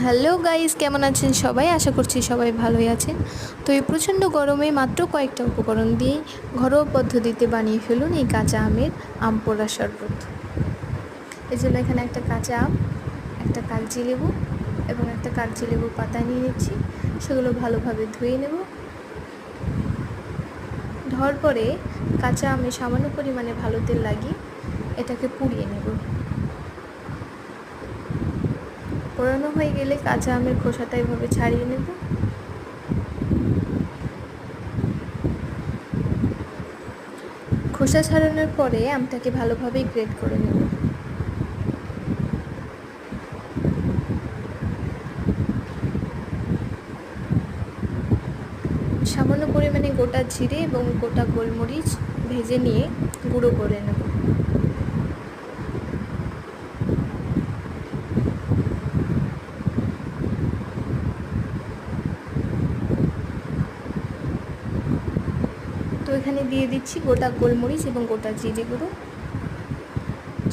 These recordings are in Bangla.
হ্যালো গাইস, কেমন আছেন সবাই? আশা করছি সবাই ভালোই আছেন। তো এই প্রচণ্ড গরমে মাত্র কয়েকটা উপকরণ দিয়ে ঘরোয়া পদ্ধতিতে বানিয়ে ফেলুন এই কাঁচা আমের আম পোড়া শরবত। এই জন্য এখানে একটা কাঁচা আম, একটা কাগজি লেবু এবং একটা কাগজি লেবুর পাতা নিয়ে নিচ্ছি। সেগুলো ভালোভাবে ধুয়ে নেব। ধোয়ার পরে কাঁচা আমে সামান্য পরিমাণে ভালো তেল লাগিয়ে এটাকে পুড়িয়ে নেব। পোড়ানো হয়ে গেলে কাঁচা আমের খোসাটা এভাবে ছাড়িয়ে নেব। খোসা ছাড়ানোর পরে আমটাকে ভালোভাবে গ্রেট করে নেব। সামান্য পরিমাণে গোটা জিরে এবং গোটা গোলমরিচ ভেজে নিয়ে গুঁড়ো করে নেব। তো এখানে দিয়ে দিচ্ছি গোটা গোলমরিচ এবং গোটা জিরে গুঁড়ো,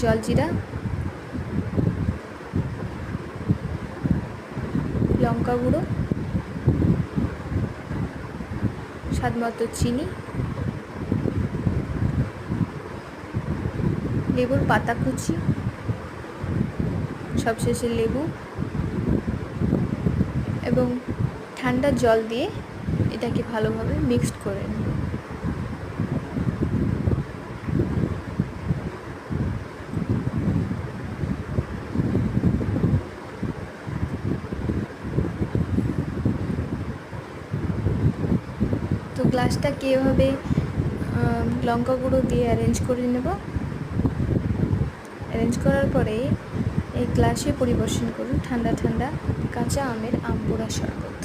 জলজিরা, লঙ্কা গুঁড়ো, স্বাদমতো চিনি, লেবুর পাতা কুচি, সবশেষে লেবু এবং ঠান্ডা জল দিয়ে এটাকে ভালোভাবে মিক্সড করে নেব। তো গ্লাসটাকে এভাবে লঙ্কা গুঁড়ো দিয়ে অ্যারেঞ্জ করে নেব। অ্যারেঞ্জ করার পরে এই গ্লাসে পরিবেশন করুন ঠান্ডা ঠান্ডা কাঁচা আমের আম পোড়া শরবত।